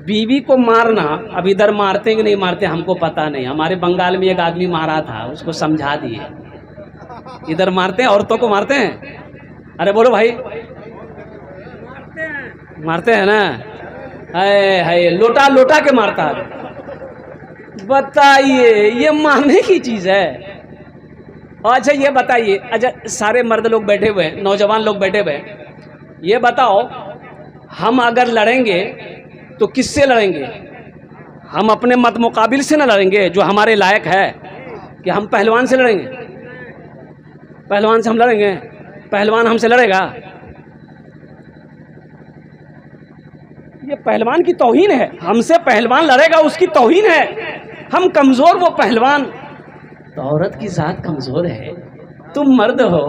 बीवी को मारना, अब इधर मारते कि नहीं मारते हमको पता नहीं। हमारे बंगाल में एक आदमी मारा था, उसको समझा दिए। इधर मारते हैं, औरतों को मारते हैं? अरे बोलो भाई, मारते हैं ना? है लोटा लोटा के मारता है। बताइए, ये मारने की चीज है? अच्छा ये बताइए, अच्छा सारे मर्द लोग बैठे हुए हैं, नौजवान लोग बैठे हुए हैं, ये बताओ हम अगर लड़ेंगे तो किससे लड़ेंगे? हम अपने मत मुकाबिल से न लड़ेंगे जो हमारे लायक है, कि हम पहलवान से लड़ेंगे? पहलवान से हम लड़ेंगे? पहलवान हमसे लड़ेगा? ये पहलवान की तौहीन है। हमसे पहलवान लड़ेगा उसकी तौहीन है। हम कमजोर, वो पहलवान। तो औरत की जात कमजोर है। तुम मर्द हो,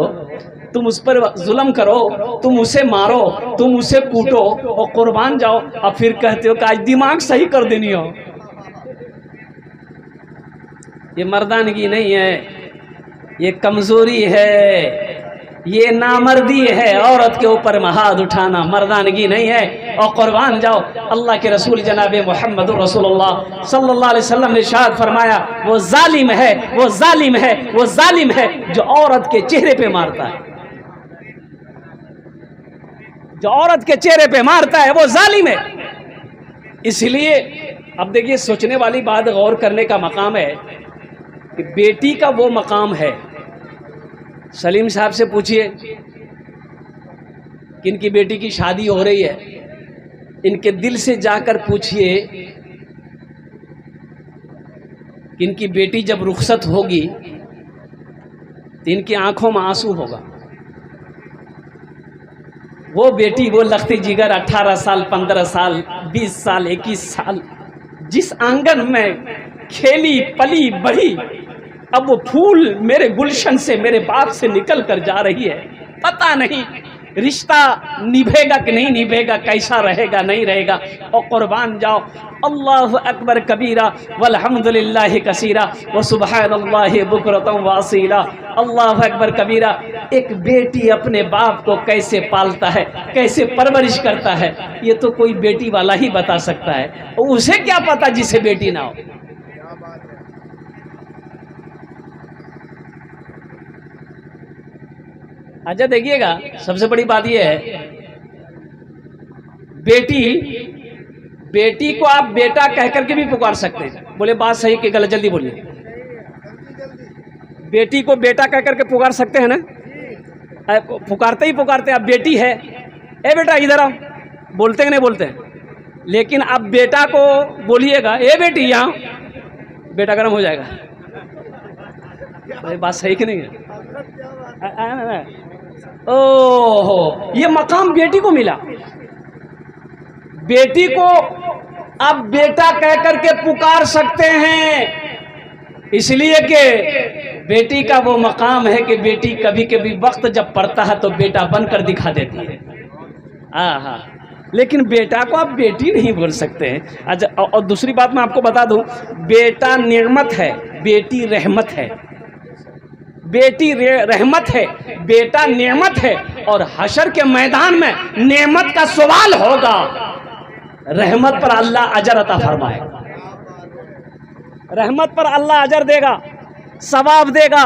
तुम उस पर जुल्म करो, तुम उसे मारो, तुम उसे कूटो और कुर्बान जाओ, और फिर कहते हो कि आज दिमाग सही कर देनी हो। ये मर्दानगी नहीं है, ये कमजोरी है, ये नामर्दी है। औरत के ऊपर हाथ उठाना मर्दानगी नहीं है। और कुर्बान जाओ, अल्लाह के रसूल जनाब मोहम्मद रसूलुल्लाह सल्लल्लाहु अलैहि वसल्लम ने इरशाद फरमाया, वो जालिम है, वो जालिम है, वो जालिम है जो औरत के चेहरे पे मारता है। जो औरत के चेहरे पे मारता है वो जालिम है। इसलिए अब देखिए, सोचने वाली बात, गौर करने का मकाम है कि बेटी का वो मकाम है। सलीम साहब से पूछिए कि इनकी बेटी की शादी हो रही है, इनके दिल से जाकर पूछिए कि इनकी बेटी जब रुखसत होगी तो इनकी आंखों में आंसू होगा। वो बेटी, वो लखती जिगर 18 साल, 15 साल, 20 साल, 21 साल, जिस आंगन में खेली पली बढ़ी, अब वो फूल मेरे गुलशन से, मेरे बाग से निकल कर जा रही है। पता नहीं रिश्ता निभेगा कि नहीं निभेगा, कैसा रहेगा नहीं रहेगा। और कुर्बान जाओ, अल्लाहु अकबर कबीरा वल्हम्दुलिल्लाहि कसीरा व सुबहानल्लाहि बुकरतम वासीला। अल्लाहु अकबर कबीरा। एक बेटी अपने बाप को कैसे पालता है, कैसे परवरिश करता है, ये तो कोई बेटी वाला ही बता सकता है। उसे क्या पता जिसे बेटी ना हो। अच्छा देखिएगा, सबसे बड़ी बात यह है, बेटी को आप बेटा कह करके भी पुकार सकते हैं। बोले बात सही कि गलत? जल्दी बोलिए। बेटी को बेटा कह करके पुकार सकते हैं ना? पुकारते ही पुकारते, अब बेटी है, ए बेटा इधर आओ, बोलते हैं नहीं बोलते हैं? लेकिन अब बेटा को बोलिएगा ए बेटी यहाँ, बेटा गर्म हो जाएगा। बात सही कि नहीं है? ओहो, ये मकाम बेटी को मिला। बेटी को आप बेटा कह करके पुकार सकते हैं, इसलिए कि बेटी का वो मकाम है कि बेटी कभी कभी वक्त जब पड़ता है तो बेटा बनकर दिखा देती है। हाँ, लेकिन बेटा को आप बेटी नहीं बोल सकते हैं। अच्छा, और दूसरी बात मैं आपको बता दूं, बेटा नेमत है, बेटी रहमत है। बेटी रहमत है, बेटा नेमत है। और हशर के मैदान में नेमत का सवाल होगा, रहमत पर अल्लाह अजर अता फरमाएगा। रहमत पर अल्लाह अजर देगा, सवाब देगा,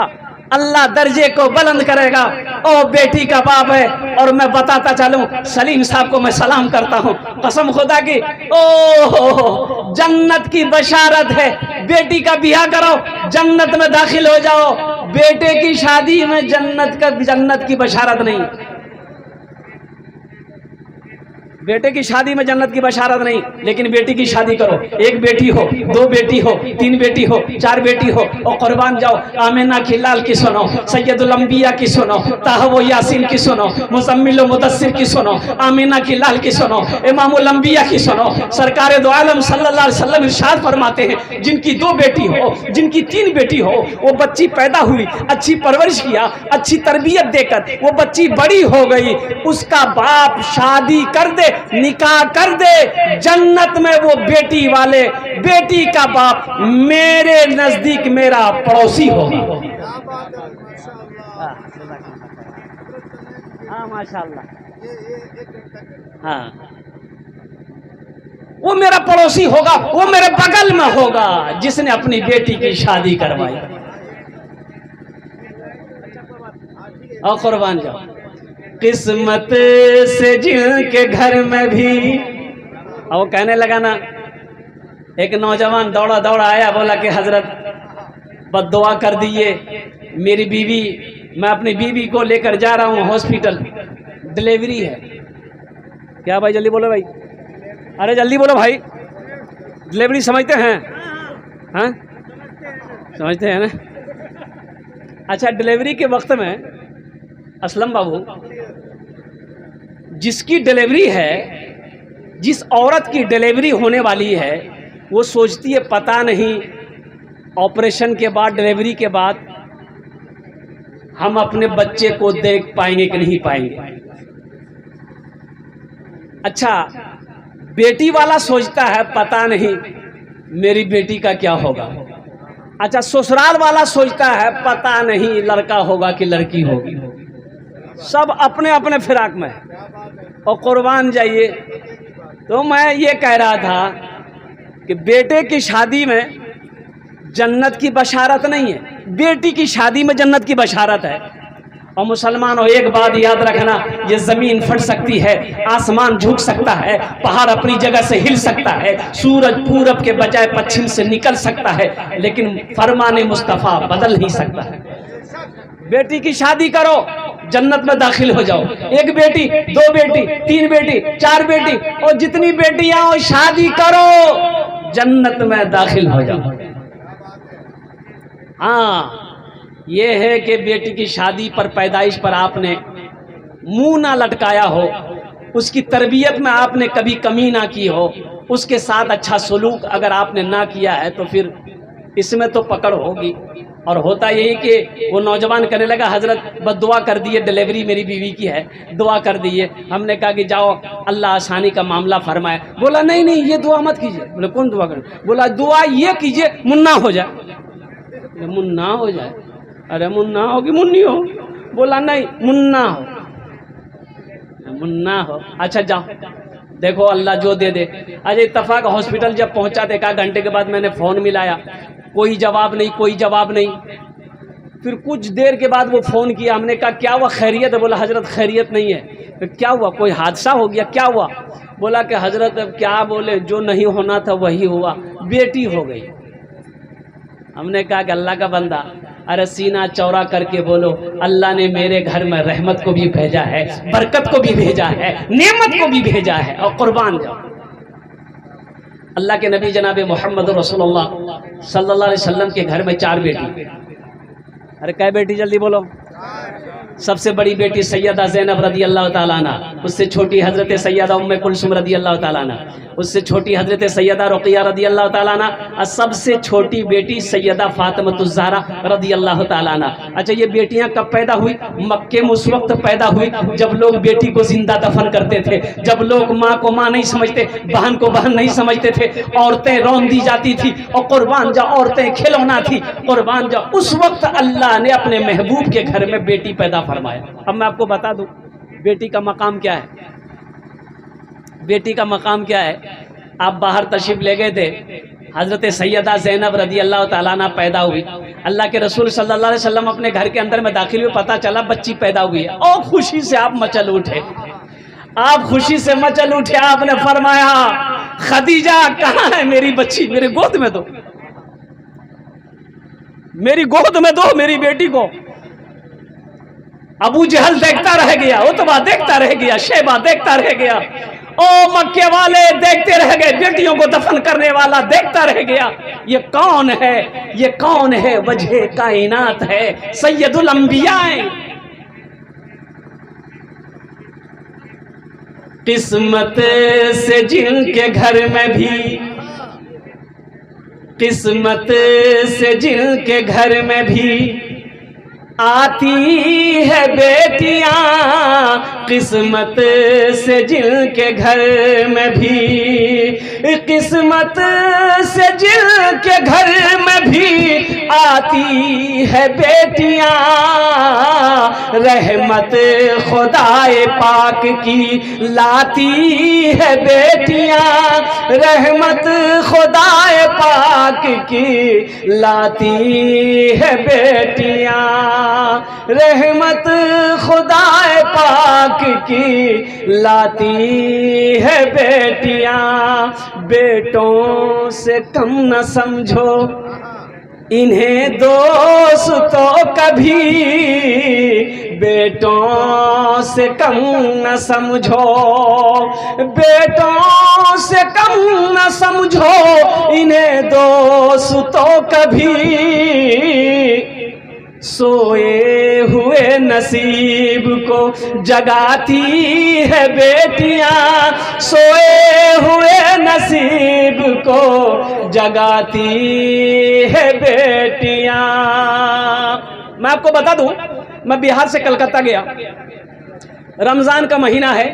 अल्लाह दर्जे को बुलंद करेगा। ओ बेटी का बाप है। और मैं बताता चलूं, सलीम साहब को मैं सलाम करता हूं, कसम खुदा की, ओ जन्नत की बशारत है। बेटी का बियाह करो, जन्नत में दाखिल हो जाओ। बेटे की शादी में जन्नत की बशारत नहीं, बेटे की शादी में जन्नत की बशारत नहीं। लेकिन बेटी की शादी करो, एक बेटी हो, दो बेटी हो, तीन बेटी हो, चार बेटी हो, और कुर्बान जाओ। आमिना की लाल की सुनो, सैयदुल अंबिया की सुनो, ताहवो यासीन की सुनो, मुज़म्मिल मुदस्सिर की सुनो, आमिना की लाल की सुनो, इमामुल अंबिया की सुनो। सरकार दो आलम सल्लल्लाहु अलैहि वसल्लम इरशाद फरमाते हैं, जिनकी दो बेटी हो, जिनकी तीन बेटी हो, वो बच्ची पैदा हुई, अच्छी परवरिश किया, अच्छी तरबियत देकर वो बच्ची बड़ी हो गई, उसका बाप शादी कर दे, निकाह कर दे, जन्नत में वो बेटी वाले, बेटी का बाप मेरे नजदीक मेरा पड़ोसी होगा। हाँ माशाल्लाह। हाँ वो मेरा पड़ोसी होगा, वो मेरे बगल में होगा जिसने अपनी बेटी की शादी करवाई। और कुर्बान जाओ, किस्मत से जिनके घर में भी। और वो कहने लगा ना, एक नौजवान दौड़ा दौड़ा आया, बोला कि हजरत बद्दुआ कर दिए, मेरी बीवी, मैं अपनी बीवी को लेकर जा रहा हूँ हॉस्पिटल, डिलीवरी है। क्या भाई, जल्दी बोलो भाई, अरे जल्दी बोलो भाई, डिलीवरी समझते हैं? हाँ समझते हैं ना। अच्छा, डिलीवरी के वक्त में असलम बाबू, जिसकी डिलीवरी है, जिस औरत की डिलीवरी होने वाली है, वो सोचती है पता नहीं ऑपरेशन के बाद, डिलीवरी के बाद हम अपने बच्चे को देख पाएंगे कि नहीं पाएंगे। अच्छा, बेटी वाला सोचता है पता नहीं मेरी बेटी का क्या होगा। अच्छा, ससुराल वाला सोचता है पता नहीं लड़का होगा कि लड़की होगी। सब अपने अपने फिराक में। और कुर्बान जाइए, तो मैं ये कह रहा था कि बेटे की शादी में जन्नत की बशारत नहीं है, बेटी की शादी में जन्नत की बशारत है। और मुसलमानों, एक बात याद रखना, ये जमीन फट सकती है, आसमान झुक सकता है, पहाड़ अपनी जगह से हिल सकता है, सूरज पूरब के बजाय पश्चिम से निकल सकता है, लेकिन फरमाने मुस्तफ़ा बदल नहीं सकता है। बेटी की शादी करो, जन्नत में दाखिल हो जाओ। एक बेटी, दो बेटी, तीन बेटी, चार बेटी, और जितनी बेटियां हो शादी करो, जन्नत में दाखिल हो जाओ। हाँ, ये है कि बेटी की शादी पर, पैदाइश पर आपने मुंह ना लटकाया हो, उसकी तरबियत में आपने कभी कमी ना की हो, उसके साथ अच्छा सलूक अगर आपने ना किया है, तो फिर इसमें तो पकड़ होगी। और होता यही कि वो नौजवान कहने लगा, हजरत बद्दुआ कर दिए, डिलीवरी मेरी बीवी की है, दुआ कर दिए। हमने कहा कि जाओ अल्लाह आसानी का मामला फरमाए। बोला नहीं नहीं, ये दुआ मत कीजिए। बोले कौन दुआ कर? बोला दुआ ये कीजिए मुन्ना हो जाए। मुन्ना हो जाए? अरे मुन्ना हो कि मुन्नी हो? बोला नहीं, मुन्ना हो, मुन्ना हो। अच्छा जाओ, देखो अल्लाह जो दे दे। अरे इत्तफाक हॉस्पिटल जब पहुंचा, देखा घंटे के बाद मैंने फ़ोन मिलाया, कोई जवाब नहीं, कोई जवाब नहीं। फिर कुछ देर के बाद वो फ़ोन किया, हमने कहा क्या हुआ, खैरियत है? बोला हजरत खैरियत नहीं है। फिर क्या हुआ, कोई हादसा हो गया, क्या हुआ? बोला कि हजरत अब क्या बोले, जो नहीं होना था वही हुआ, बेटी हो गई। हमने कहा कि अल्लाह का बंदा, अरे सीना चौड़ा करके बोलो, अल्लाह ने मेरे घर में रहमत को भी भेजा है, बरकत को भी भेजा है, नेमत को भी भेजा है। और कुर्बान जाओ, अल्लाह के नबी जनाब मोहम्मद रसूलुल्लाह सल्लल्लाहु अलैहि वसल्लम के घर में 4 बेटी। अरे क्या बेटी, जल्दी बोलो। सबसे बड़ी बेटी सैयदा ज़ैनब रदी अल्लाह ताला अन्हा, उससे छोटी हजरत सैयदा उम्मे कुलसुम रदी अल्लाह ताला अन्हा, उससे छोटी हजरत सैयदा रुक़िया रदी अल्लाह ताला अन्हा, और सबसे छोटी बेटी सैयदा फातिमतुज़ ज़हरा रदी अल्लाह ताला अन्हा। अच्छा, ये बेटियां कब पैदा हुई? मक्के में उस वक्त पैदा हुई जब लोग बेटी को जिंदा दफन करते थे, जब लोग माँ को माँ नहीं समझते, बहन को बहन नहीं समझते थे, औरतें रौन दी जाती थी, और कुर्बान जा औरतें खिलौना थी। कुर्बान जा, उस वक्त अल्लाह ने अपने महबूब के घर में बेटी पैदा फरमाया। अब मैं आपको बता दूं बेटी का मकाम क्या है। बेटी का मकाम क्या है? आप बाहर तशरीफ ले गए थे, हजरत सैयदा ज़ैनब रदी अल्लाह ताला अन्हा पैदा हुई। अल्लाह के रसूल सल्लल्लाहु अलैहि वसल्लम अपने घर के अंदर में दाखिल हुए, पता चला बच्ची पैदा हुई है। और खुशी से आप मचल उठे, आप खुशी से मचल उठे। आपने फरमाया, खदीजा कहाँ है मेरी बच्ची? मेरी गोद में दो, मेरी गोद में दो मेरी बेटी को। अबू जहल देखता रह गया, उतबा देखता रह गया, शैबा देखता रह गया, ओ मक्के वाले देखते रह गए, बेटियों को दफन करने वाला देखता रह गया। ये कौन है? ये कौन है? वजह कायनात है, सैयदुल अंबिया। किस्मत से जिनके घर में भी, किस्मत से जिनके घर में भी आती है बेटियां किस्मत से जिनके घर में भी, किस्मत से जिनके घर में भी आती है बेटियां, रहमत खुदाए पाक की लाती है बेटियां, रहमत खुदाए पाक की लाती है बेटियां, रहमत खुदाए पाक की लाती है बेटियां। बेटों से कम न समझो इन्हें दोस्तों कभी, बेटों से कम न समझो, बेटों से कम न समझो इन्हें दोस्तों कभी, सोए हुए नसीब को जगाती है बेटियां, सोए हुए नसीब को जगाती है बेटियां। मैं आपको बता दूं, मैं बिहार से कलकत्ता गया, रमजान का महीना है,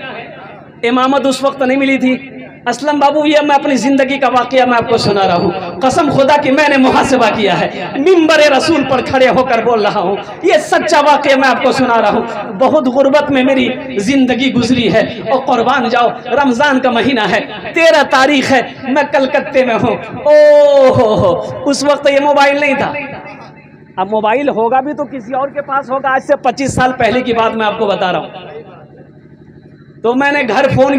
इमामत उस वक्त नहीं मिली थी। असलम बाबू, ये मैं अपनी जिंदगी का वाकया मैं आपको सुना रहा हूँ, कसम खुदा की मैंने मुहासिबा किया है, मिंबर रसूल पर खड़े होकर बोल रहा हूँ, ये सच्चा वाकया मैं आपको सुना रहा हूँ। बहुत गुर्बत में मेरी जिंदगी गुजरी है और कुर्बान जाओ, रमजान का महीना है, 13 तारीख है, मैं कलकत्ते में हूँ। ओहो, उस वक्त ये मोबाइल नहीं था, अब मोबाइल होगा भी तो किसी और के पास होगा। आज से 25 साल पहले की बात मैं आपको बता रहा हूँ। तो मैंने घर फोन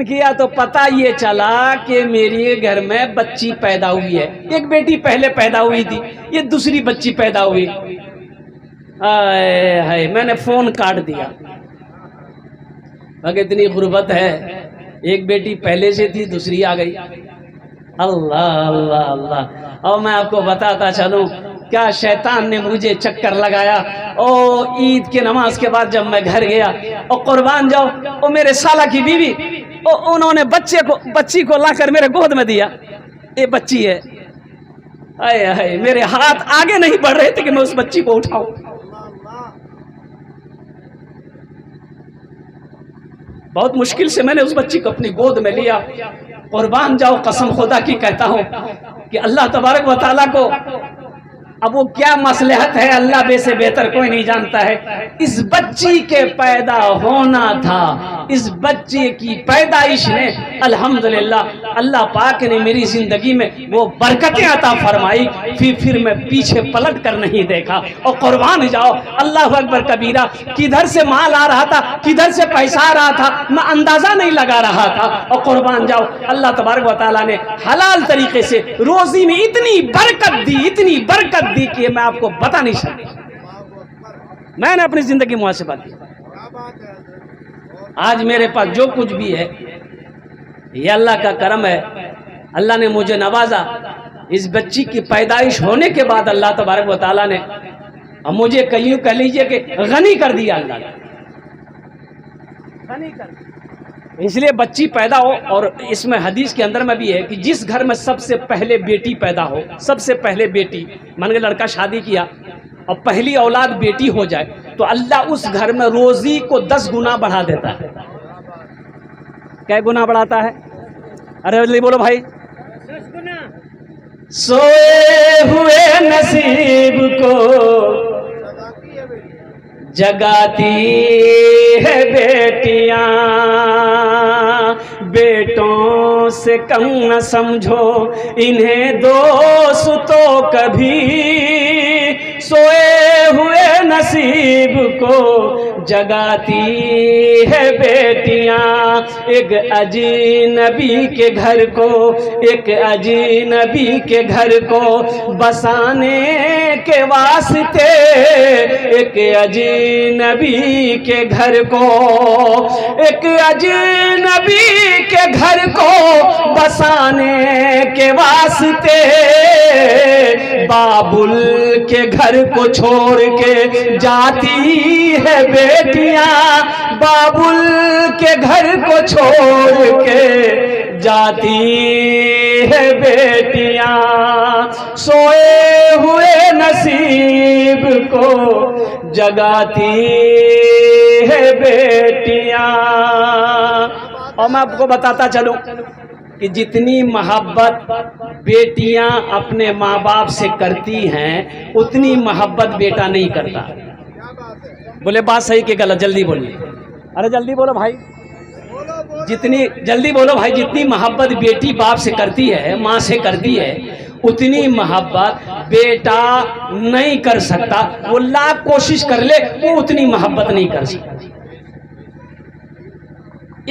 किया तो पता ये चला कि मेरे घर में बच्ची पैदा हुई है। एक बेटी पहले पैदा हुई थी, ये दूसरी बच्ची पैदा हुई। हाय, मैंने फोन काट दिया। अगर इतनी गुर्बत है, एक बेटी पहले से थी, दूसरी आ गई। अल्लाह अल्लाह अल्लाह। और मैं आपको बताता चलूं, क्या शैतान ने मुझे चक्कर लगाया। ओ ईद के नमाज के बाद जब मैं घर गया, और कुर्बान जाओ, ओ मेरे साला की बीवी, ओ उन्होंने बच्ची को लाकर मेरे गोद में दिया। ये बच्ची है। आए हाय, मेरे हाथ आगे नहीं बढ़ रहे थे कि मैं उस बच्ची को उठाऊं। बहुत मुश्किल से मैंने उस बच्ची को अपनी गोद में लिया। कुर्बान जाओ, कसम खुदा की कहता हूं कि अल्लाह तबारक व तआला को अब वो क्या मसलहत है, अल्लाह से बेहतर कोई नहीं जानता है। इस बच्ची के पैदा होना था, इस बच्चे की पैदाइश ने अल्हम्दुलिल्लाह अल्लाह पाक ने मेरी जिंदगी में वो बरकतें अता फरमाई। फिर मैं पीछे पलट कर नहीं देखा। और कुर्बान जाओ, अल्लाह अकबर कबीरा, किधर से माल आ रहा था, किधर से पैसा आ रहा था, मैं अंदाजा नहीं लगा रहा था। और कुर्बान जाओ, अल्लाह तबारक व तआला ने हलाल तरीके से रोजी में इतनी बरकत दी, इतनी बरकत दी कि मैं आपको बता नहीं सकता। मैंने अपनी जिंदगी मुहासिबा की। आज मेरे पास जो कुछ भी है ये अल्लाह का करम है। अल्लाह ने मुझे नवाजा। इस बच्ची की पैदाइश होने के बाद अल्लाह तबारक व तआला ने मुझे कह लीजिए कि गनी कर दिया। अल्लाह ने गनी कर दिया। इसलिए बच्ची पैदा हो। और इसमें हदीस के अंदर में भी है कि जिस घर में सबसे पहले बेटी पैदा हो, सबसे पहले बेटी, मान के लड़का शादी किया और पहली औलाद बेटी हो जाए, तो अल्लाह उस घर में रोजी को 10 गुना बढ़ा देता है। क्या गुना बढ़ाता है? अरे जल्दी बोलो भाई। 10 गुना। सोए हुए नसीब को जगाती है बेटियां, बेटों से कम न समझो इन्हें दोस्तों कभी, सोए हुए नसीब को जगाती है बेटियां। एक अजीनबी के घर को, एक अजीनबी के घर को बसाने के वास्ते, एक अजीनबी के घर को, एक अजीनबी के घर को बसाने के वास्ते, बाबुल के घर को छोड़ के जाती है बेटियां, बाबुल के घर को छोड़ के जाती है बेटियां। सोए हुए नसीब को जगाती है बेटियां। और मैं आपको बताता चलूं कि जितनी मोहब्बत बेटियां अपने माँ बाप से करती हैं उतनी मोहब्बत बेटा नहीं करता। बोले बात सही कि गलत? जल्दी बोलिए, अरे जल्दी बोलो भाई, जितनी जल्दी बोलो भाई। जितनी मोहब्बत बेटी बाप से करती है, माँ से करती है, उतनी मोहब्बत बेटा नहीं कर सकता। वो लाख कोशिश कर ले, वो उतनी मोहब्बत नहीं कर सकता।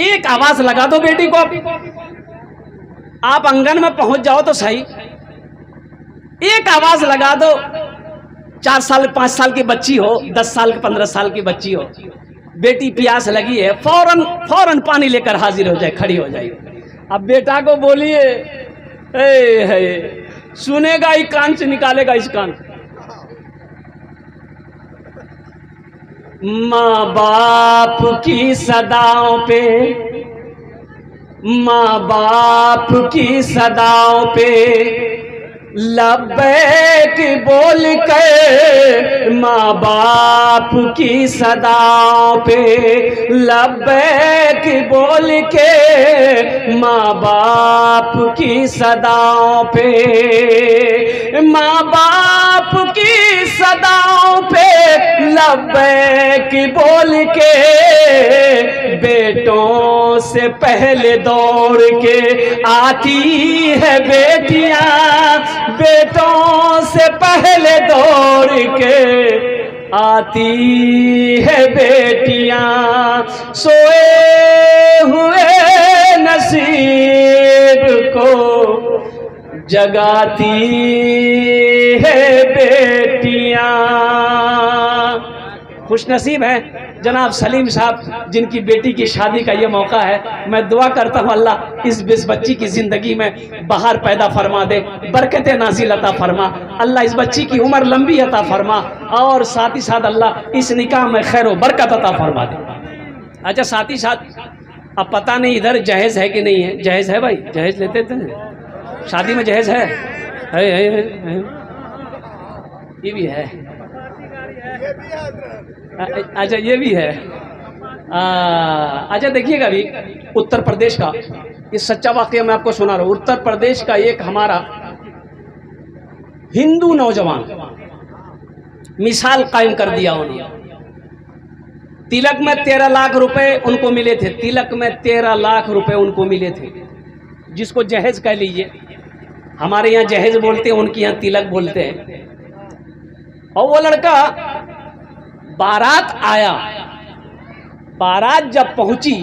एक आवाज लगा दो बेटी को, आप आंगन में पहुंच जाओ तो सही, एक आवाज लगा दो। 4 साल 5 साल की बच्ची हो, 10 साल 15 साल की बच्ची हो, बेटी प्यास लगी है, फौरन पानी लेकर हाजिर हो जाए, खड़ी हो जाए। अब बेटा को बोलिए, सुनेगा ही कान से, निकालेगा इस कान। माँ बाप की सदाओं पे, माँ बाप की सदाओं पे लब्बैक बोल के, माँ बाप की सदाओं पे लब्बैक बोल के, माँ बाप की सदाओं पे, माँ बाप की सदाओं पे लब्बैक बोल के, बेटों से पहले दौड़ के आती है बेटियां, बेटों से पहले दौड़ के आती है बेटियां, सोए हुए नसीब को जगाती है बेटियां। खुशनसीब है जनाब सलीम साहब जिनकी बेटी की शादी का ये मौका है। मैं दुआ करता हूँ अल्लाह इस बच्ची की ज़िंदगी में बाहर पैदा फरमा दे, बरकत नाज़िल अता फरमा, अल्लाह इस बच्ची की उम्र लंबी अता फरमा, और साथ ही साथ अल्लाह इस निकाह में खैर बरकत अता फरमा दे। अच्छा साथ ही साथ अब पता नहीं इधर जहेज़ है कि नहीं है? जहेज़ है भाई? जहेज़ लेते थे शादी में? जहेज़ है? ये भी है। अच्छा ये भी है। अच्छा देखिएगा अभी उत्तर प्रदेश का ये सच्चा वाकया मैं आपको सुना रहा हूँ। उत्तर प्रदेश का एक हमारा हिंदू नौजवान मिसाल कायम कर दिया उन्होंने। तिलक में 13 लाख रुपए उनको मिले थे, तिलक में 13 लाख रुपए उनको मिले थे, जिसको जहेज कह लीजिए। हमारे यहाँ जहेज बोलते हैं, उनके यहाँ तिलक बोलते हैं। और वो लड़का बारात आया, बारात जब पहुंची,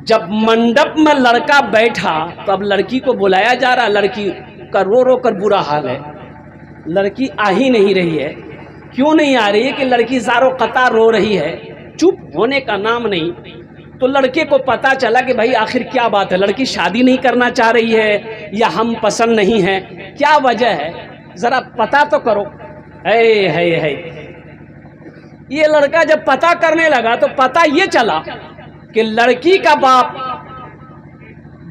जब मंडप में लड़का बैठा तो अब लड़की को बुलाया जा रहा, लड़की का रो रो कर बुरा हाल है, लड़की आ ही नहीं रही है। क्यों नहीं आ रही है? कि लड़की ज़ारो कतार रो रही है, चुप होने का नाम नहीं। तो लड़के को पता चला कि भाई आखिर क्या बात है, लड़की शादी नहीं करना चाह रही है या हम पसंद नहीं है, क्या वजह है, ज़रा पता तो करो। है ये लड़का जब पता करने लगा तो पता ये चला कि लड़की का बाप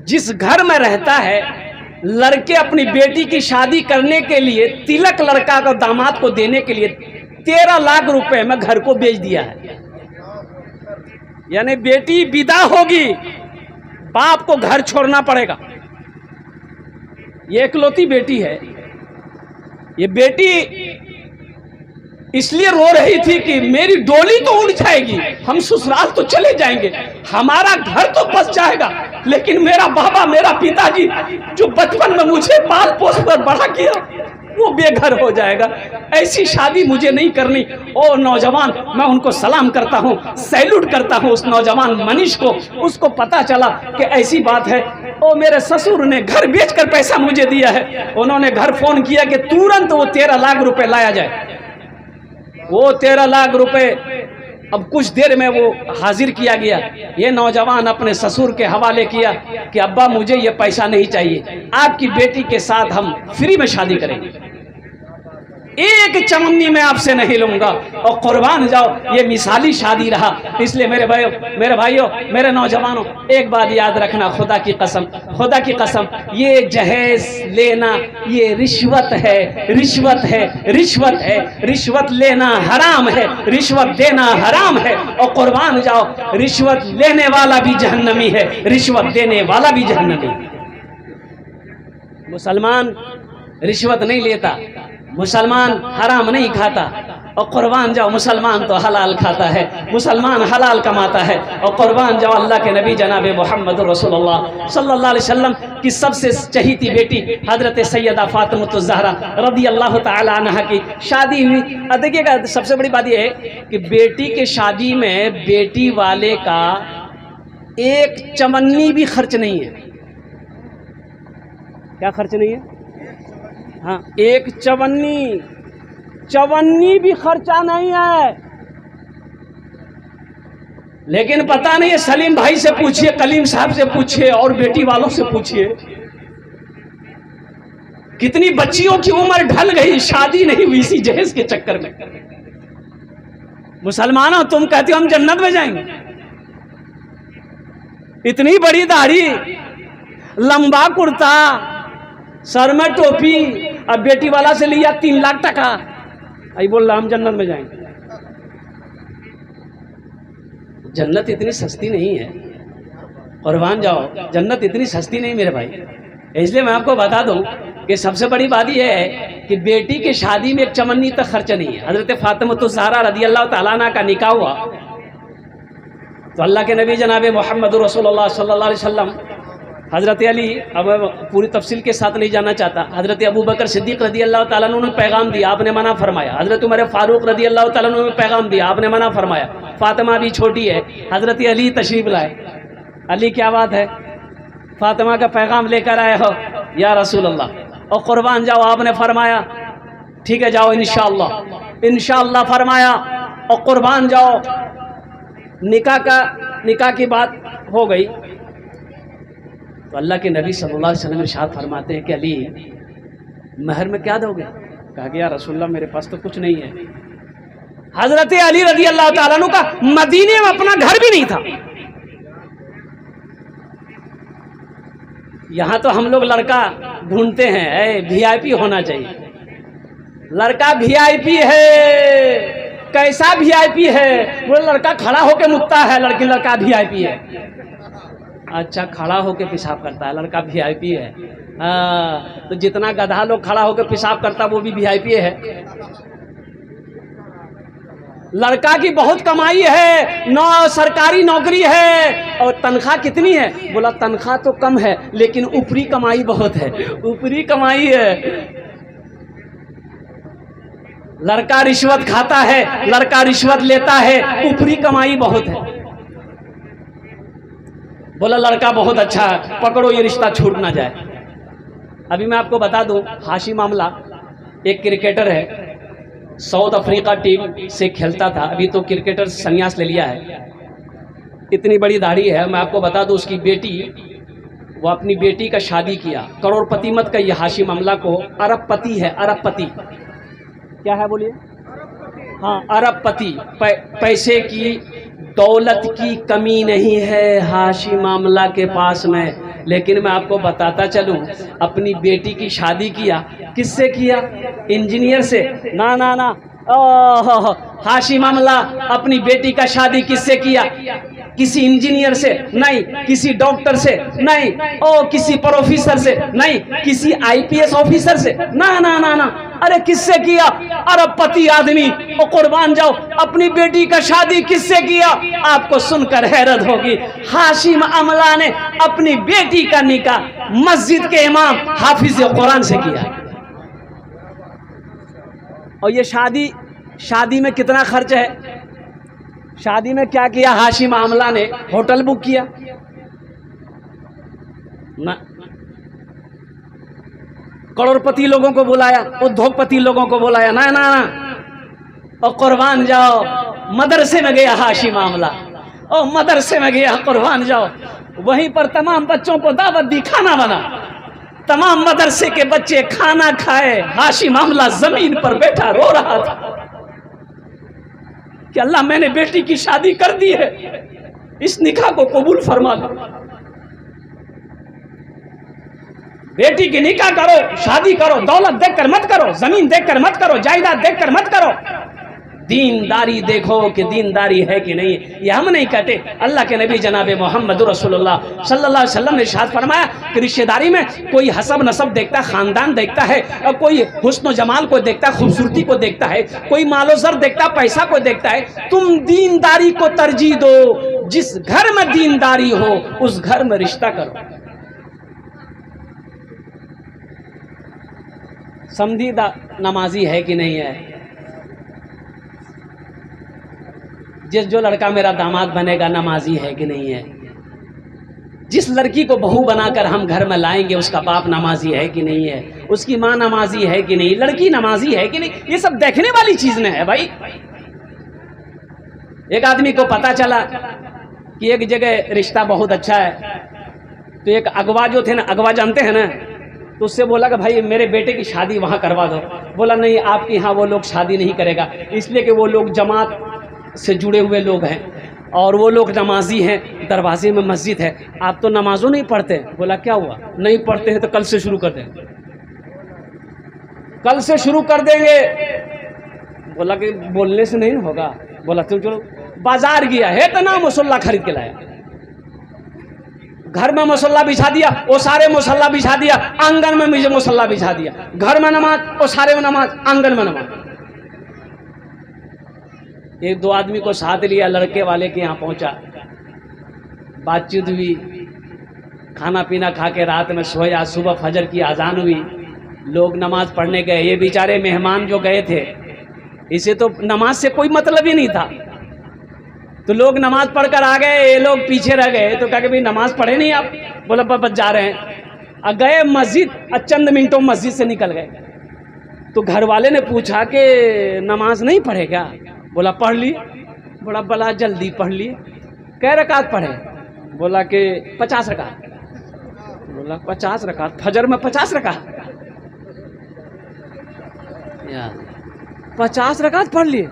जिस घर में रहता है, लड़के अपनी बेटी की शादी करने के लिए तिलक लड़का को दामाद को देने के लिए 13 लाख रुपए में घर को बेच दिया है। यानी बेटी विदा होगी, बाप को घर छोड़ना पड़ेगा। ये इकलौती बेटी है। ये बेटी इसलिए रो रही थी कि मेरी डोली तो उड़ जाएगी, हम ससुराल तो चले जाएंगे, हमारा घर तो बस जाएगा, लेकिन मेरा बाबा, मेरा पिताजी जो बचपन में मुझे पाल पोस कर बड़ा किया, वो बेघर हो जाएगा। ऐसी शादी मुझे नहीं करनी। ओ नौजवान, मैं उनको सलाम करता हूँ, सैल्यूट करता हूँ उस नौजवान मनीष को। उसको पता चला कि ऐसी बात है। ओ मेरे ससुर ने घर बेचकर पैसा मुझे दिया है। उन्होंने घर फोन किया कि तुरंत वो 13 लाख रुपए लाया जाए। वो 13 लाख रुपए अब कुछ देर में वो हाजिर किया गया। ये नौजवान अपने ससुर के हवाले किया कि अब्बा मुझे ये पैसा नहीं चाहिए, आपकी बेटी के साथ हम फ्री में शादी करेंगे। एक चमन्नी मैं आपसे नहीं लूंगा, और कुर्बान जाओ ये मिसाली शादी रहा। इसलिए मेरे भाइयों, मेरे नौजवानों, एक बात याद रखना, खुदा की कसम, ये जहेज लेना ये रिश्वत है, रिश्वत लेना हराम है, रिश्वत देना हराम है। और कुर्बान जाओ, रिश्वत लेने वाला भी जहन्नमी है, रिश्वत देने वाला भी जहन्नमी। मुसलमान रिश्वत नहीं लेता, मुसलमान हराम नहीं खाता, और कुर्बान जाओ मुसलमान तो हलाल खाता है, मुसलमान हलाल कमाता है। और कुर्बान जाओ अल्लाह के नबी जनाब मोहम्मद रसूलुल्लाह सल्लल्लाहु अलैहि वसल्लम की सबसे चहीती बेटी हज़रत सैयदा फातिमा ज़हरा रज़ी अल्लाह ताला अन्हा की शादी हुई। देखिएगा, सबसे बड़ी बात यह है कि बेटी के शादी में बेटी वाले का एक चमन्नी भी खर्च नहीं है। क्या खर्च नहीं है? हाँ, एक चवन्नी भी खर्चा नहीं है। लेकिन पता नहीं है, सलीम भाई से पूछिए, कलीम साहब से पूछिए, और बेटी वालों से पूछिए, कितनी बच्चियों की उम्र ढल गई, शादी नहीं हुई इसी जहेज के चक्कर में। मुसलमानों, तुम कहते हो हम जन्नत में जाएंगे, इतनी बड़ी दाढ़ी, लंबा कुर्ता, सर में टोपी, अब बेटी वाला से लिया 3 लाख टका, आई बोल रहा हम जन्नत में जाएंगे। जन्नत इतनी सस्ती नहीं है, कुर्बान जाओ, जन्नत इतनी सस्ती नहीं मेरे भाई। इसलिए मैं आपको बता दूं कि सबसे बड़ी बात यह है कि बेटी की शादी में एक चमन्नी तक खर्च नहीं है। हजरत फातिमा ज़हरा रज़ी अल्लाह ताला अन्हा का निकाह हुआ तो अल्लाह के नबी जनाब मोहम्मद रसूलुल्लाह सल्लल्लाहु अलैहि वसल्लम, हज़रत अली, अब पूरी तफसील के साथ नहीं जाना चाहता, हज़रत अबू बकर सिद्दीक़ रज़ी अल्लाह ताला अन्हु ने पैगाम दिया, आपने मना फरमाया। हज़रत उमर फ़ारूक रज़ी अल्लाह ताला अन्हु ने पैगाम दिया, आपने मना फरमाया। फ़ातिमा भी छोटी है, हज़रत अली तशरीफ़ लाए। अली क्या बात है, फ़ातिमा का पैगाम लेकर आए हो या रसूल अल्लाह, और कुर्बान जाओ, आपने फरमाया ठीक है जाओ इंशाअल्लाह फरमाया, और कुर्बान जाओ निकाह की बात हो गई तो अल्लाह के नबी सल्लल्लाहु अलैहि वसल्लम इरशाद फरमाते हैं कि अली, महर में क्या दोगे? कहा कि या रसूलल्लाह मेरे पास तो कुछ नहीं है। हजरत अली रज़ी अल्लाह ताला अन्हु का मदीने में अपना घर भी नहीं था। यहाँ तो हम लोग लड़का ढूंढते हैं, वीआईपी होना चाहिए, लड़का वीआईपी है। कैसा वीआईपी है? वो लड़का खड़ा होके मुतता है, लड़का वीआईपी है। अच्छा, खड़ा होके पेशाब करता है, लड़का वीआईपी है। तो जितना गधा लोग खड़ा होके पेशाब करता वो भी वीआईपी है। लड़का की बहुत कमाई है, सरकारी नौकरी है, और तनख्वाह कितनी है? बोला तनख्वाह तो कम है लेकिन ऊपरी कमाई बहुत है, ऊपरी कमाई है। लड़का रिश्वत खाता है, लड़का रिश्वत लेता है, ऊपरी कमाई बहुत है। बोला लड़का बहुत अच्छा है, पकड़ो ये रिश्ता छूट ना जाए। अभी मैं आपको बता दूं, हाशी मामला एक क्रिकेटर है, साउथ अफ्रीका टीम से खेलता था, अभी तो क्रिकेटर संन्यास ले लिया है। इतनी बड़ी दाढ़ी है। मैं आपको बता दूं, उसकी बेटी, वो अपनी बेटी का शादी किया, करोड़पति मत कहिए हाशी मामला को, अरबपति है, अरबपति। क्या है बोलिए? हाँ, अरबपति। पैसे की दौलत की कमी नहीं है हाशी मामला के पास में। लेकिन मैं आपको बताता चलूं, अपनी बेटी की शादी किया, किससे किया? इंजीनियर से? ना ना ना, हाशी मामला अपनी बेटी का शादी किससे किया? किसी इंजीनियर से नहीं, किसी डॉक्टर से नहीं, किसी प्रोफेसर से नहीं, किसी आईपीएस ऑफिसर से, ना ना ना ना, अरे किससे किया? अरबपति आदमी। और कुर्बान जाओ, अपनी बेटी का शादी किससे किया? आपको सुनकर हैरत होगी, हाशिम अमला ने अपनी बेटी का निकाह मस्जिद के इमाम हाफिज कुरान से किया। और ये शादी में कितना खर्च है? शादी में क्या किया हाशिम आमला ने? होटल बुक किया ना, करोड़पति लोगों को बुलाया, उद्योगपति लोगों को बुलाया, ना ना ना। और कुर्बान जाओ, मदरसे में गया हाशिम आमला, और मदरसे में गया, कुर्बान जाओ, वहीं पर तमाम बच्चों को दावत दी, खाना बना। तमाम मदरसे के बच्चे खाना खाए, हाशिम मामला जमीन पर बैठा रो रहा था कि अल्लाह मैंने बेटी की शादी कर दी है, इस निकाह को कबूल फरमा लो। बेटी की निकाह करो, शादी करो, दौलत देखकर मत करो, जमीन देखकर मत करो, जायदाद देखकर मत करो, दीनदारी देखो कि दीनदारी है कि नहीं। ये हम नहीं कहते, अल्लाह के नबी जनाब मोहम्मद रसूलुल्लाह सल्लल्लाहु अलैहि वसल्लम ने इरशाद फरमाया कि रिश्तेदारी में कोई हसब नसब देखता, खानदान देखता है, और कोई हुस्न जमाल को देखता, खूबसूरती को देखता है, कोई मालो ज़र देखता, पैसा को देखता है। तुम दीनदारी को तरजीह दो, जिस घर में दीनदारी हो उस घर में रिश्ता करो। समझीदा नमाजी है कि नहीं है? जो लड़का मेरा दामाद बनेगा नमाजी है कि नहीं है? जिस लड़की को बहू बनाकर हम घर में लाएंगे उसका बाप नमाजी है कि नहीं है? उसकी माँ नमाजी है कि नहीं? लड़की नमाजी है कि नहीं? ये सब देखने वाली चीज न है भाई। एक आदमी को पता चला कि एक जगह रिश्ता बहुत अच्छा है, तो एक अगवा जो थे ना, अगवा जानते हैं ना, तो उससे बोला कि भाई मेरे बेटे की शादी वहाँ करवा दो। बोला नहीं, आपके यहाँ वो लोग शादी नहीं करेगा, इसलिए कि वो लोग जमात से जुड़े हुए लोग हैं और वो लोग नमाजी हैं, दरवाजे में मस्जिद है, आप तो नमाजों नहीं पढ़ते। बोला क्या हुआ? नहीं पढ़ते हैं तो कल से शुरू कर दें। कल से शुरू कर देंगे। बोला कि बोलने से नहीं होगा। बोला तुम चलो। बाजार गया है तो ना मुसल्ला खरीद के लाया, घर में मुसल्ला बिछा दिया, वो सारे मुसल्ला बिछा दिया, आंगन में मुझे मुसल्ला बिछा दिया, घर में नमाज, वो सारे में नमाज, आंगन में नमाज। एक दो आदमी को साथ लिया, लड़के वाले के यहाँ पहुंचा, बातचीत हुई, खाना पीना खा के रात में सोया, सुबह फजर की अजान हुई, लोग नमाज पढ़ने गए। ये बेचारे मेहमान जो गए थे, इसे तो नमाज से कोई मतलब ही नहीं था, तो लोग नमाज पढ़कर आ गए, ये लोग पीछे रह गए। तो कहा कि भाई नमाज पढ़े नहीं आप? बोला बस जा रहे हैं। गए मस्जिद, चंद मिनटों मस्जिद से निकल गए। तो घर वाले ने पूछा कि नमाज नहीं पढ़ेगा? बोला पढ़ ली। बोला बला जल्दी पढ़ ली। कै रकात पढ़े? बोला कि 50 रकात। बोला 50 रकात? फजर में 50 रकात? 50 रकात पढ़ लिए।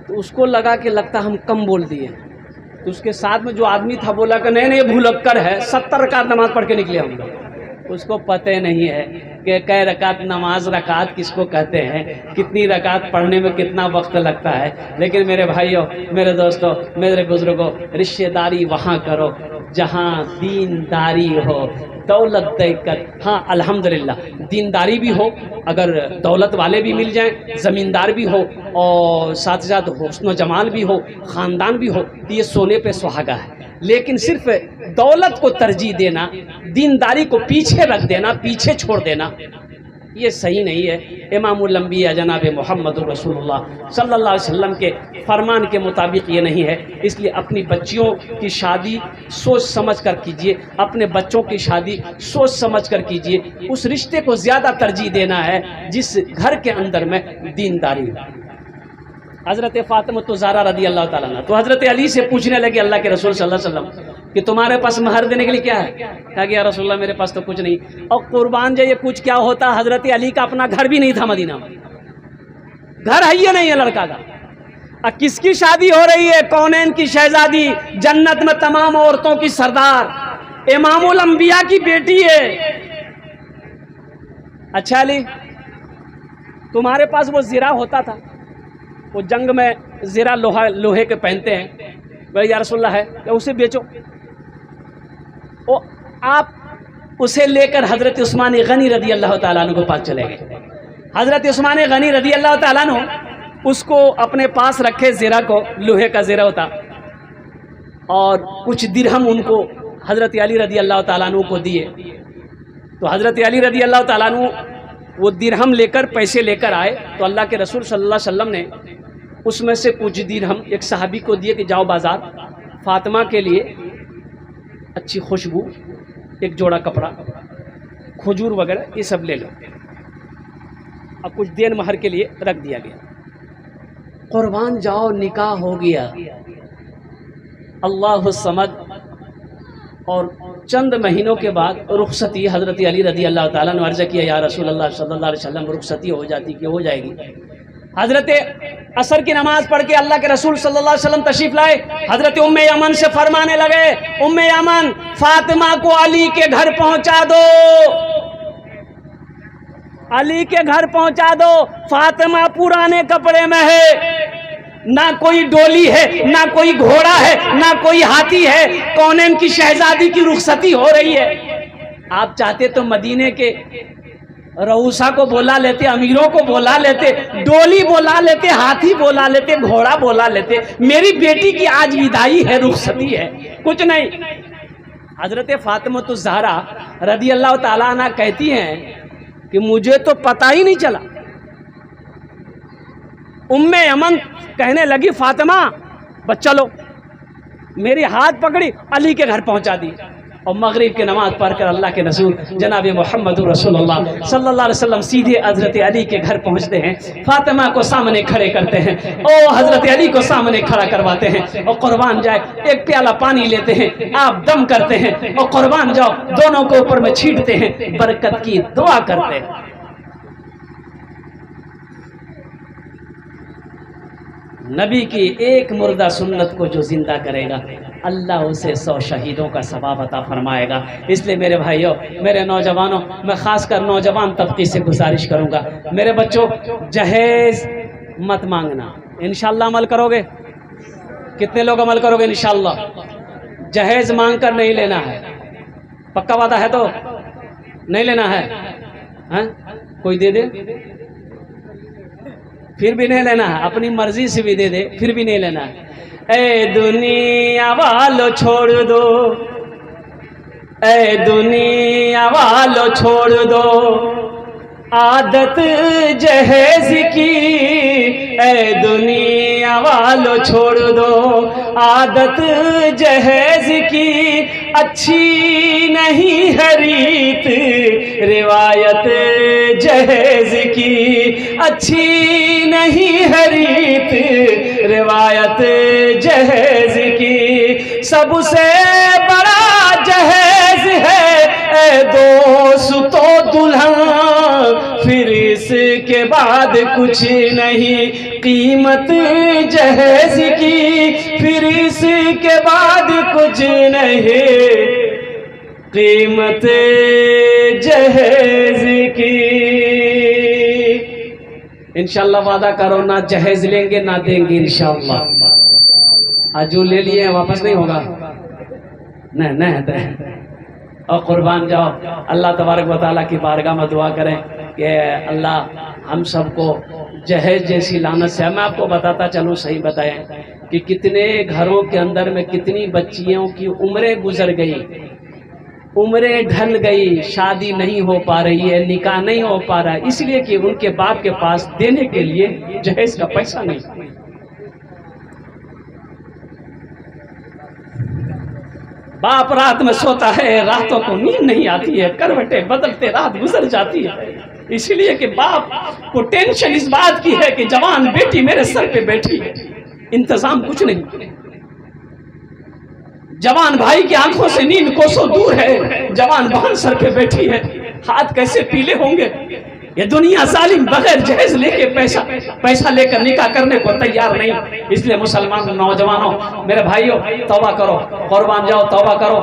तो उसको लगा कि लगता हम कम बोल दिए। तो उसके साथ में जो आदमी था बोला कि नहीं नहीं ये भुलक्कर है, 70 रकात नमाज पढ़ के निकले हम लोग। उसको पता नहीं है कि कै रकात नमाज, रकात किसको कहते हैं, कितनी रकात पढ़ने में कितना वक्त लगता है। लेकिन मेरे भाइयों, मेरे दोस्तों, मेरे बुजुर्गों, रिश्तेदारी वहाँ करो जहाँ दीनदारी हो, दौलत देखकर। हाँ अल्हम्दुलिल्लाह दीनदारी भी हो, अगर दौलत वाले भी मिल जाएं, ज़मींदार भी हो और साथ साथ हुस्न जमाल भी हो, ख़ानदान भी हो, तो ये सोने पे सुहागा है। लेकिन सिर्फ दौलत को तरजीह देना, दीनदारी को पीछे रख देना, पीछे छोड़ देना, ये सही नहीं है। इमामुल अंबिया जनाब मोहम्मद रसूलुल्लाह सल्लल्लाहु अलैहि वसल्लम के फरमान के मुताबिक ये नहीं है। इसलिए अपनी बच्चियों की शादी सोच समझ कर कीजिए, अपने बच्चों की शादी सोच समझ कर कीजिए। उस रिश्ते को ज़्यादा तरजीह देना है जिस घर के अंदर में दीनदारी हो। हज़रत फ़ातिमा तो ज़हरा रदी अल्लाह ताला अन्हा, तो हज़रत अली से पूछने लगे अल्लाह के रसूल सल्लल्लाहु अलैहि वसल्लम कि तुम्हारे पास महर देने के लिए क्या है? कहा कि या रसूलल्लाह मेरे पास तो कुछ नहीं। और कुर्बान जाइए, कुछ क्या होता? हज़रत अली का अपना घर भी नहीं था मदीना में, घर है ये नहीं है लड़का का। अब किसकी शादी हो रही है? कौनैन की शहजादी, जन्नत में तमाम औरतों की सरदार, इमामुल अंबिया की बेटी है। अच्छा अली, तुम्हारे पास वो ज़िरा होता था, वो जंग में ज़िरा लोहे के पहनते हैं, भाई या रसूलल्लाह है, या उसे बेचो। वो आप उसे लेकर हज़रत उस्मान गनी रदी अल्लाह ताला अन्हु के पास चले गए। हज़रत उस्मान गनी रदी अल्लाह ताला अन्हु उसको अपने पास रखे, ज़िरा को, लोहे का ज़िरा होता, और कुछ दिरहम उनको हज़रत अली रदी अल्लाह ताला अन्हु को दिए। तो हज़रत अली रदी अल्लाह ताला अन्हु वो दिरहम लेकर, पैसे लेकर आए, तो अल्लाह के रसूल सल्लल्लाहु अलैहि वसल्लम ने उसमें से कुछ दिरहम एक सहाबी को दिए कि जाओ बाज़ार, फ़ातिमा के लिए अच्छी खुशबू, एक जोड़ा कपड़ा, खजूर वगैरह ये सब ले लो। अब कुछ देन महर के लिए रख दिया गया। कुर्बान जाओ, निकाह हो गया। अल्लाहु समद, और चंद महीनों के बाद रुखसती हज़रत अली रज़ी अल्लाह ताला ने अर्ज़ किया, या रसूल अल्लाह सल्लल्लाहु अलैहि वसल्लम रुखसती हो जाती कि हो जाएगी। हज़रत असर की नमाज पढ़ के अल्लाह के रसूल सल्लल्लाहु अलैहि वसल्लम तशरीफ़ लाए। हज़रत उम्मे यमन से फरमाने लगे, उम्मे यमन फातिमा को अली के घर पहुंचा दो, अली के घर पहुंचा दो। फातिमा पुराने कपड़े में है, ना कोई डोली है, ना कोई घोड़ा है, ना कोई हाथी है, कौनैन की शहजादी की रुखसती हो रही है। आप चाहते तो मदीने के रऊसा को बुला लेते, अमीरों को बुला लेते, डोली बुला लेते, हाथी बुला लेते, घोड़ा बुला लेते। मेरी बेटी की आज विदाई है, रुखसती है, कुछ नहीं। हजरत फातिमा ज़हरा रज़ी अल्लाह ताला अन्हा कहती हैं कि मुझे तो पता ही नहीं चला। उम्मे यमन कहने लगी, फातिमा बस चलो, मेरी हाथ पकड़ी, अली के घर पहुंचा दी और मगरिब की नमाज पढ़कर अल्लाह के रसूल जनाब मोहम्मद रसूलुल्लाह सल्लल्लाहु अलैहि वसल्लम सीधे हज़रत अली के घर पहुंचते हैं। फातिमा को सामने खड़े करते हैं और हज़रत अली को सामने खड़ा करवाते हैं और कुर्बान जाए एक प्याला पानी लेते हैं, आप दम करते हैं और कुर्बान जाओ दोनों को ऊपर में छींटते हैं, बरकत की दुआ करते हैं। नबी की एक मुर्दा सुन्नत को जो जिंदा करेगा अल्लाह उसे 100 शहीदों का सवाब अता फरमाएगा। इसलिए मेरे भाइयों, मेरे नौजवानों, मैं खासकर नौजवान तबके से गुजारिश करूंगा, मेरे बच्चों जहेज मत मांगना। इंशाअल्लाह अमल करोगे? कितने लोग अमल करोगे इंशाअल्लाह? जहेज मांग कर नहीं लेना है, पक्का वादा है तो नहीं लेना है, हैं? कोई दे दे फिर भी नहीं लेना है, अपनी मर्जी से भी दे दे फिर भी नहीं लेना है। ए दुनिया वालों छोड़ दो, ए दुनिया वालों छोड़ दो आदत जहेज की, ए दुनिया वालों छोड़ दो आदत जहेज की, अच्छी नहीं है रीत रिवायत जहेज की, अच्छी नहीं है रीत रिवायत जहेज की, सबसे बड़ा जहेज है ए दोस्तों दुल्हन, फिर इसके बाद कुछ नहीं कीमत जहेज की, फिर इसके बाद कुछ नहीं कीमत जहेज की। इंशाल्लाह वादा करो ना जहेज लेंगे ना देंगे इंशाल्लाह। आज जो ले लिए वापस नहीं होगा, नहीं और कुर्बान जाओ। अल्लाह तबारक व तआला की बारगाह में दुआ करें कि अल्लाह हम सबको जहेज जैसी लानत से। मैं आपको बताता चलूँ, सही बताएं कि कितने घरों के अंदर में कितनी बच्चियों की उम्रें गुजर गई, उम्रें ढल गई, शादी नहीं हो पा रही है, निकाह नहीं हो पा रहा है, इसलिए कि उनके बाप के पास देने के लिए जहेज का पैसा नहीं। बाप रात में सोता है, रातों को नींद नहीं आती है, करवटें बदलते रात गुजर जाती है, इसलिए कि बाप को टेंशन इस बात की है कि जवान बेटी मेरे सर पे बैठी है, इंतजाम कुछ नहीं। जवान भाई की आंखों से नींद कोसों दूर है, जवान बहन सर पे बैठी है, हाथ कैसे पीले होंगे। ये दुनिया जालिम बगैर जहेज लेके पैसा लेकर निकाह करने को तैयार नहीं। इसलिए मुसलमान नौजवानों, मेरे भाइयों, तौबा करो, कुर्बान जाओ, तौबा करो।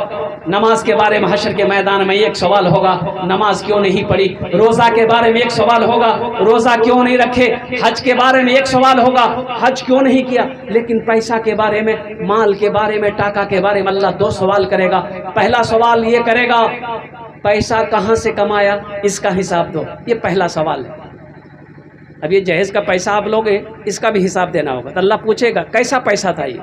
नमाज के बारे में हशर के मैदान में एक सवाल होगा, नमाज क्यों नहीं पढ़ी। रोजा के बारे में एक सवाल होगा, रोजा क्यों नहीं रखे। हज के बारे में एक सवाल होगा, हज क्यों नहीं किया। लेकिन पैसा के बारे में, माल के बारे में, टाका के बारे में अल्लाह 2 सवाल करेगा। पहला सवाल ये करेगा, पैसा कहाँ से कमाया, इसका हिसाब दो। ये पहला सवाल है। अब ये जहेज का पैसा आप लोगे, इसका भी हिसाब देना होगा। तो अल्लाह पूछेगा कैसा पैसा था, ये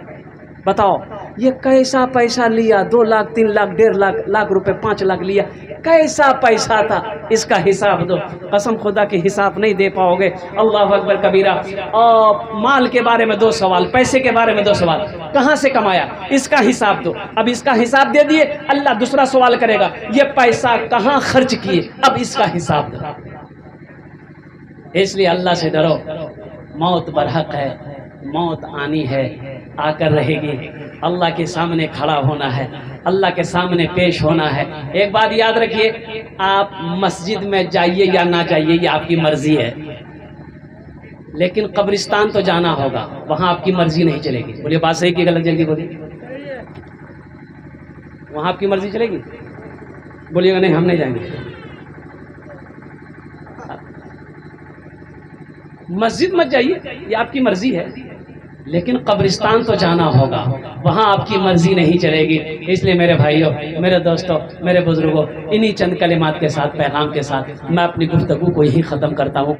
बताओ, ये कैसा पैसा लिया। 2 लाख 3 लाख 1.5 लाख रुपए 5 लाख लिया, कैसा पैसा था, इसका हिसाब दो। कसम खुदा के हिसाब नहीं दे पाओगे। अल्लाह अकबर कबीरा। और माल के बारे में 2 सवाल, पैसे के बारे में 2 सवाल, कहाँ से कमाया, इसका हिसाब दो। अब इसका हिसाब दे दिए, अल्लाह दूसरा सवाल करेगा, ये पैसा कहाँ खर्च किए, अब इसका हिसाब दो। इसलिए अल्लाह से डरो, मौत बरहक है, मौत आनी है। आकर रहेगी। अल्लाह के सामने खड़ा होना है, अल्लाह के सामने पेश होना है। एक बात याद रखिए, आप मस्जिद में जाइए या ना जाइए ये आपकी मर्जी है, लेकिन कब्रिस्तान तो जाना होगा, वहां आपकी मर्जी नहीं चलेगी। बोलिए बात सही की गलत? जल्दी बोलिए। वहां आपकी मर्जी चलेगी? बोलिएगा नहीं हम नहीं जाएंगे। मस्जिद मत जाइए, ये आपकी मर्जी है, लेकिन कब्रिस्तान तो जाना होगा, वहाँ आपकी मर्जी नहीं चलेगी। इसलिए मेरे भाइयों, मेरे दोस्तों, मेरे बुजुर्गों, इन्हीं चंद कलिमात के साथ, पैगाम के साथ मैं अपनी गुफ्तगू को यहीं ख़त्म करता हूँ।